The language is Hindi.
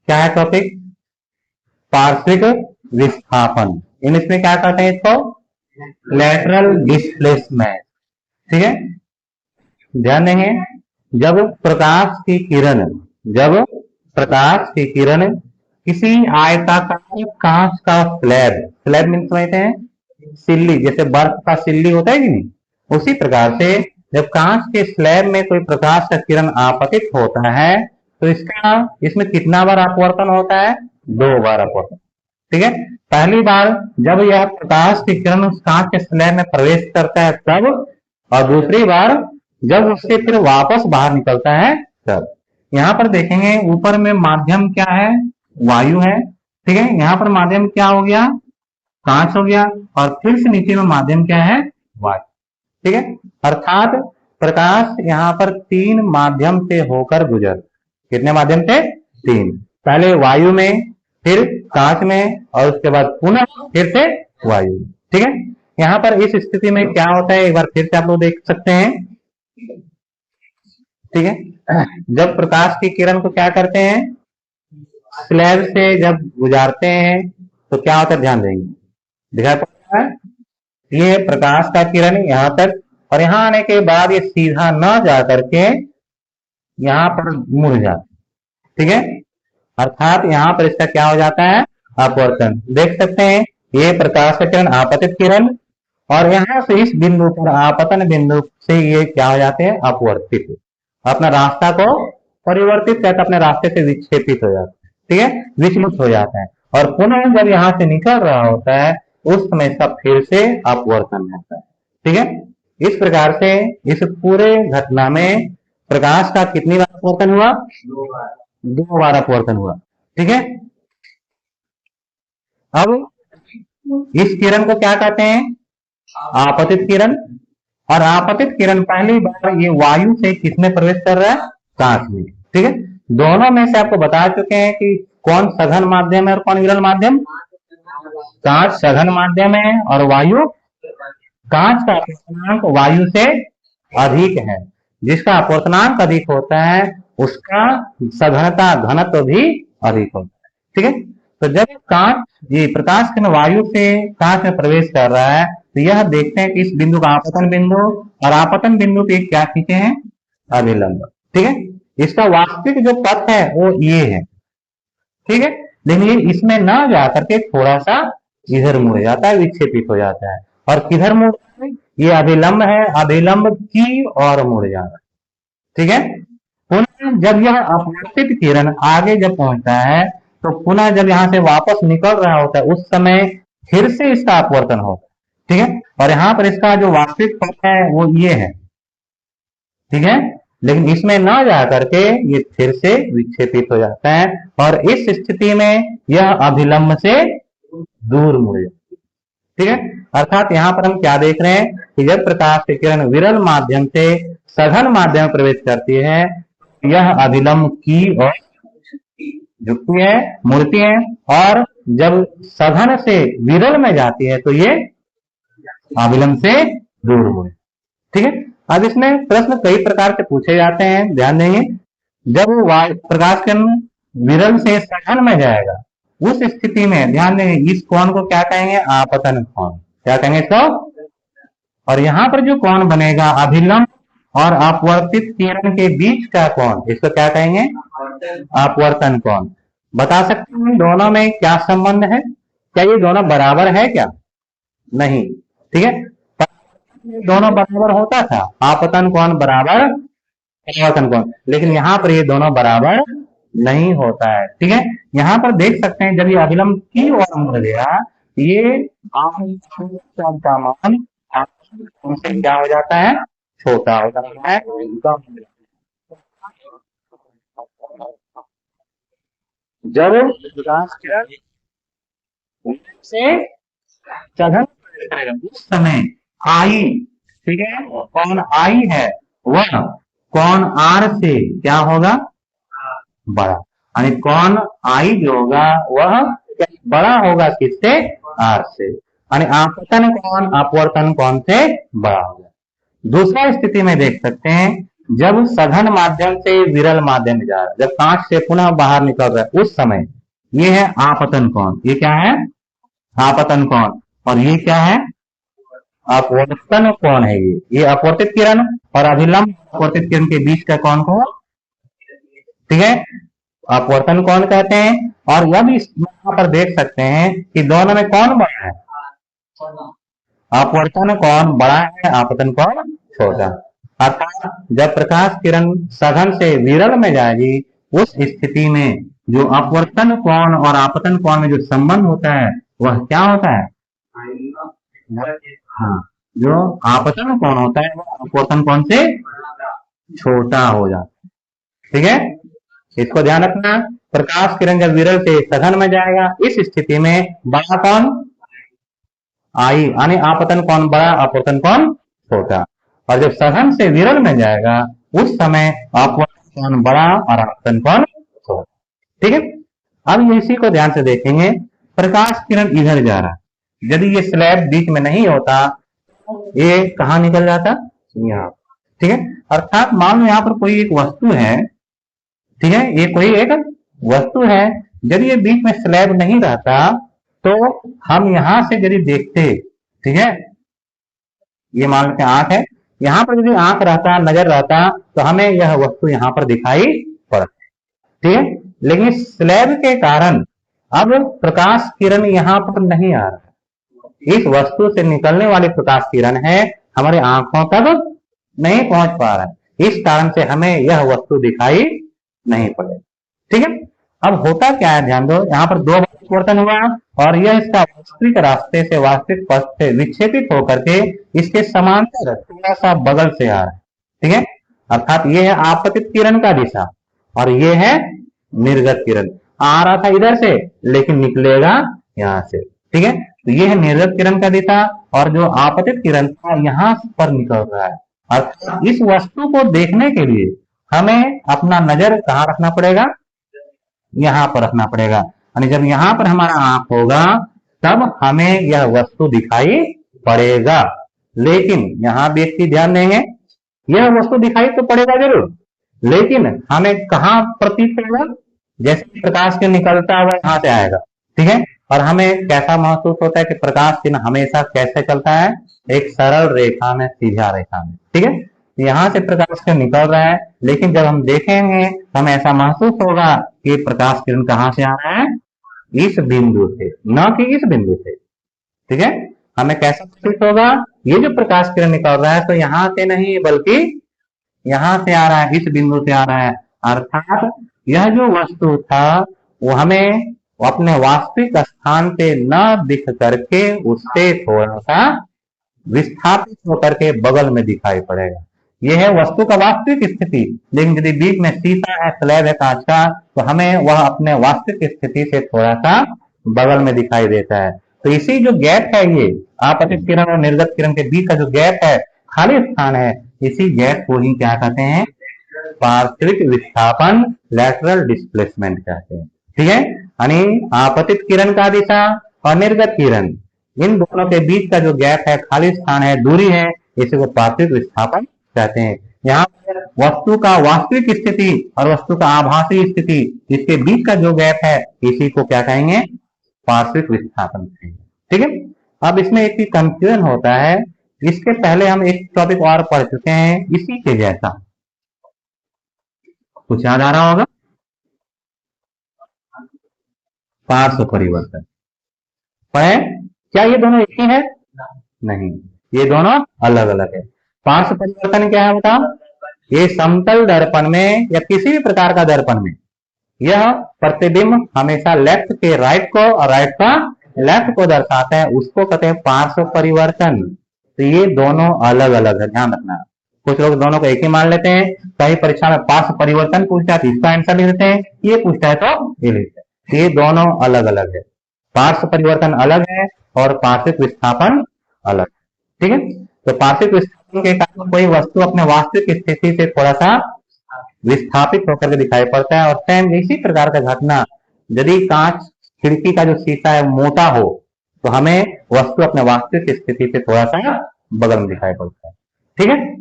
क्या है टॉपिक? पार्श्विक विस्थापन। इंग्लिश में क्या कहते हैं इसको? Lateral displacement. ठीक है, ध्यान देंगे। जब प्रकाश की किरण जब प्रकाश की किरण किसी आयताकार कांच का स्लैब मीन समझते हैं, सिल्ली, जैसे बर्फ का सिल्ली होता है कि नहीं, उसी प्रकार से जब कांच के स्लैब में कोई प्रकाश का किरण आपतित होता है तो इसमें कितना बार अपवर्तन होता है? 2 बार अपवर्तन। ठीक है, पहली बार जब यह प्रकाश की किरण उस कांच के स्लैब में प्रवेश करता है तब, और दूसरी बार जब उससे फिर वापस बाहर निकलता है तब। यहाँ पर देखेंगे ऊपर में माध्यम क्या है? वायु है। ठीक है, यहाँ पर माध्यम क्या हो गया? कांच हो गया, और फिर से नीचे में माध्यम क्या है? वायु। ठीक है, अर्थात प्रकाश यहाँ पर 3 माध्यम से होकर गुजर। कितने माध्यम से? 3। पहले वायु में, फिर कांच में, और उसके बाद पुनः फिर से वायु। ठीक है, यहाँ पर इस स्थिति में क्या होता है एक बार फिर से आप लोग देख सकते हैं। ठीक है, जब प्रकाश की किरण को क्या करते हैं? स्लैब से जब गुजारते हैं तो क्या होता है? ध्यान देंगे, दिखाई पड़ता है ये प्रकाश का किरण यहाँ तक, और यहाँ आने के बाद ये सीधा न जा करके यहाँ पर मुड़ जाता। ठीक है, अर्थात यहाँ पर इसका क्या हो जाता है? अपवर्तन। देख सकते हैं ये प्रकाश का किरण आपतित किरण, और यहाँ से इस बिंदु पर आपतन बिंदु से ये क्या हो जाते हैं? अपवर्तित, अपना रास्ता को परिवर्तित करके अपने रास्ते से विक्षेपित हो जाते हैं। ठीक है, विचलित हो जाता है, और पुनः जब यहाँ से निकल रहा होता है उस समय इसका फिर से अपवर्तन होता है। ठीक है, इस प्रकार से इस पूरे घटना में प्रकाश का कितनी बार अपवर्तन हुआ? 2 बार अपवर्तन हुआ। ठीक है, अब इस किरण को क्या कहते हैं? आपतित किरण। और आपतित किरण पहली बार ये वायु से किसमें प्रवेश कर रहा है? कांच में। ठीक है, दोनों में से आपको बता चुके हैं कि कौन सघन माध्यम है और कौन विरल माध्यम। कांच सघन माध्यम है और वायु, कांच का अपवर्तनांक वायु से अधिक है। जिसका अपवर्तनांक अधिक होता है उसका सघनता घनत्व भी अधिक होता है। ठीक है, तो जब कांच ये प्रकाश किरण वायु से कांच में प्रवेश कर रहा है तो यह देखते हैं कि इस बिंदु का आपतन बिंदु, और आपतन बिंदु पे क्या खींचे हैं? अभिलंब। ठीक है, इसका वास्तविक जो पथ है वो ये है। ठीक है, लेकिन ये इसमें ना जाकर के थोड़ा सा इधर मुड़ जाता है, विक्षेपित हो जाता है। और किधर मुड़ जाता है? ये अभिलंब है, अभिलंब की ओर मुड़ जाता है। ठीक है, पुनः जब यह अपवर्तित किरण आगे जब पहुंचता है तो पुनः जब यहाँ से वापस निकल रहा होता है उस समय फिर से इसका अपवर्तन होता है। ठीक है, और यहाँ पर इसका जो वास्तविक पथ है वो ये है। ठीक है, लेकिन इसमें ना जा करके ये फिर से विक्षेपित हो जाता है, और इस स्थिति में यह अभिलंब से दूर मुड़ जाता है। ठीक है, अर्थात यहाँ पर हम क्या देख रहे हैं कि जब प्रकाश की किरण विरल माध्यम से सघन माध्यम में प्रवेश करती है यह अभिलंब की ओर झुकती है, मुड़ती है, और जब सघन से विरल में जाती है तो ये अभिलंब से दूर मुड़े। ठीक है, अब इसमें प्रश्न कई प्रकार से पूछे जाते हैं, ध्यान देंगे। जब प्रकाश किरण विरल से सघन में जाएगा उस स्थिति में ध्यान देंगे इस कोण को क्या कहेंगे? आपतन कोण। क्या कहेंगे इसको? और यहाँ पर जो कोण बनेगा अभिलंब और अपवर्तित किरण के बीच का कोण, इसको क्या कहेंगे? अपवर्तन कोण। बता सकते हैं दोनों में क्या संबंध है? क्या ये दोनों बराबर है क्या? नहीं। ठीक है, दोनों बराबर होता था, आपतन कोण बराबर अपवर्तन कोण, लेकिन यहाँ पर ये दोनों बराबर नहीं होता है। ठीक है, यहाँ पर देख सकते हैं जब ये अभिलंब की ओर मुड़ गया ये का मान उनसे क्या हो जाता है? छोटा हो जाता है। जब प्रकाश किरण से सघन उस समय आई, ठीक है, कौन आई है वह कौन आर से क्या होगा? बड़ा। यानी कौन आई जो होगा वह बड़ा होगा किससे? आर से। यानी आपतन कौन अपवर्तन कौन से बड़ा होगा। दूसरा स्थिति में देख सकते हैं जब सघन माध्यम से विरल माध्यम में जा रहा है, जब कांच से पुनः बाहर निकल रहा है उस समय ये है आपतन कोण। ये क्या है? आपतन कोण। और ये क्या है? अपवर्तन कोण है। ये अपवर्तित किरण और अभिलंब अपवर्तित किरण के बीच का कोण को, ठीक है, अपवर्तन कोण कहते हैं। और यह भी यहाँ पर देख सकते हैं कि दोनों में कौन बड़ा है? अपवर्तन कोण बड़ा है, आपतन कोण छोटा। अर्थात जब प्रकाश किरण सघन से विरल में जाएगी उस स्थिति में जो अपवर्तन कोण और आपतन कोण में जो संबंध होता है वह क्या होता है? हाँ, जो आपतन कोण होता है वह अपवर्तन कोण से छोटा हो जाता है। ठीक है, इसको ध्यान रखना। प्रकाश किरण जब विरल से सघन में जाएगा इस स्थिति में बड़ा कोण आई, यानी आपतन कोण बड़ा, अपवर्तन कोण छोटा। और जब सघन से विरल में जाएगा उस समय अपवर्तन कोण बड़ा और आपतन कोण छोटा। ठीक है, अब इसी को ध्यान से देखेंगे। प्रकाश किरण इधर जा रहा है, यदि ये स्लैब बीच में नहीं होता ये कहाँ निकल जाता? यहाँ। ठीक है, अर्थात मान लो यहाँ पर कोई एक वस्तु है, ठीक है, ये कोई एक वस्तु है, यदि ये बीच में स्लैब नहीं रहता तो हम यहां से यदि देखते, ठीक है, ये मान लेते आंख है, यहाँ पर यदि आंख रहता, नजर रहता तो हमें यह वस्तु यहाँ पर दिखाई पड़ती। ठीक है, लेकिन स्लैब के कारण अब प्रकाश किरण यहाँ पर नहीं आ रहा। इस वस्तु से निकलने वाली प्रकाश किरण है हमारे आंखों तक नहीं पहुंच पा रहा है, इस कारण से हमें यह वस्तु दिखाई नहीं पड़े। ठीक है, अब होता क्या है ध्यान दो, यहाँ पर दो परिवर्तन हुआ और यह इसका वास्तविक रास्ते से, वास्तविक पथ से विक्षेपित होकर के इसके समांतर थोड़ा सा बगल से आ रहा है। ठीक है, अर्थात ये है आपतित किरण का दिशा और ये है निर्गत किरण। आ रहा था इधर से लेकिन निकलेगा यहाँ से। ठीक है, तो ये है निर्गत किरण का दिशा और जो आपतित किरण था यहाँ पर निकल रहा है। अर्थात इस वस्तु को देखने के लिए हमें अपना नजर कहाँ रखना पड़ेगा? यहाँ पर रखना पड़ेगा। यानी जब यहाँ पर हमारा आंख होगा तब हमें यह वस्तु दिखाई पड़ेगा। लेकिन यहाँ भी एक चीज ध्यान देंगे, यह वस्तु दिखाई तो पड़ेगा जरूर, लेकिन हमें कहाँ प्रतीत होगा? जैसे प्रकाश के निकलता हुआ यहाँ से आएगा, ठीक है, और हमें कैसा महसूस होता है कि प्रकाश किरण हमेशा कैसे चलता है? एक सरल रेखा में, सीधा रेखा में। ठीक है, यहाँ से प्रकाश किरण निकल रहा है, लेकिन जब हम देखेंगे तो हमें ऐसा महसूस होगा कि प्रकाश किरण कहाँ से आ रहा है? इस बिंदु से, न कि इस बिंदु से। ठीक है, हमें कैसा प्रतीत होगा? ये जो प्रकाश किरण निकल रहा है तो यहाँ से नहीं बल्कि यहाँ से आ रहा है, इस बिंदु से आ रहा है। अर्थात यह जो वस्तु था वो हमें अपने वास्तविक स्थान पे न दिख करके उससे थोड़ा सा विस्थापित होकर के बगल में दिखाई पड़ेगा। यह है वस्तु का वास्तविक स्थिति। लेकिन यदि बीच में शीशा है, स्लैब है कांच का, तो हमें वह अपने वास्तविक स्थिति से थोड़ा सा बगल में दिखाई देता है। तो इसी जो गैप है, ये आपतित किरण और निर्गत किरण के बीच का जो गैप है, खाली स्थान है, इसी गैप को ही क्या कहते हैं? पार्श्विक विस्थापन, लैटरल डिस्प्लेसमेंट कहते हैं। ठीक है, यानी आपतित किरण का दिशा और निर्गत किरण, इन दोनों के बीच का जो गैप है, खाली स्थान है, दूरी है, इसी को पार्श्विक विस्थापन कहते हैं। यहाँ पर वस्तु का वास्तविक स्थिति और वस्तु का आभासी स्थिति, इसके बीच का जो गैप है, इसी को क्या कहेंगे? पार्श्विक विस्थापन कहेंगे। ठीक है, अब इसमें एक ही कंफ्यूजन होता है, इसके पहले हम एक टॉपिक और पढ़ चुके हैं इसी के जैसा, कुछ याद आ रहा होगा? पार्श्व परिवर्तन पढ़े क्या? ये दोनों एक ही है? नहीं, ये दोनों अलग अलग है। पार्श्व परिवर्तन क्या है बताओ? ये समतल दर्पण में या किसी भी प्रकार का दर्पण में यह प्रतिबिंब हमेशा लेफ्ट के राइट को और राइट का लेफ्ट को दर्शाता है, उसको कहते हैं पार्श्व परिवर्तन। तो ये दोनों अलग अलग है, ध्यान रखना। कुछ लोग दोनों को एक ही मान लेते हैं, कहीं परीक्षा में पार्श्व परिवर्तन पूछता है तो इसका आंसर लिख देते हैं, ये पूछता है तो ये लिखते हैं। ये दोनों अलग अलग है, पार्श्व परिवर्तन अलग है और पार्श्विक विस्थापन अलग। ठीक है, तो पार्श्विक विस्थापन के कारण कोई वस्तु अपने वास्तविक स्थिति से थोड़ा सा विस्थापित होकर के दिखाई पड़ता है। और सेम इसी प्रकार का घटना यदि कांच खिड़की का जो शीशा है मोटा हो तो हमें वस्तु अपने वास्तविक स्थिति से थोड़ा सा बगल में दिखाई पड़ता है। ठीक है,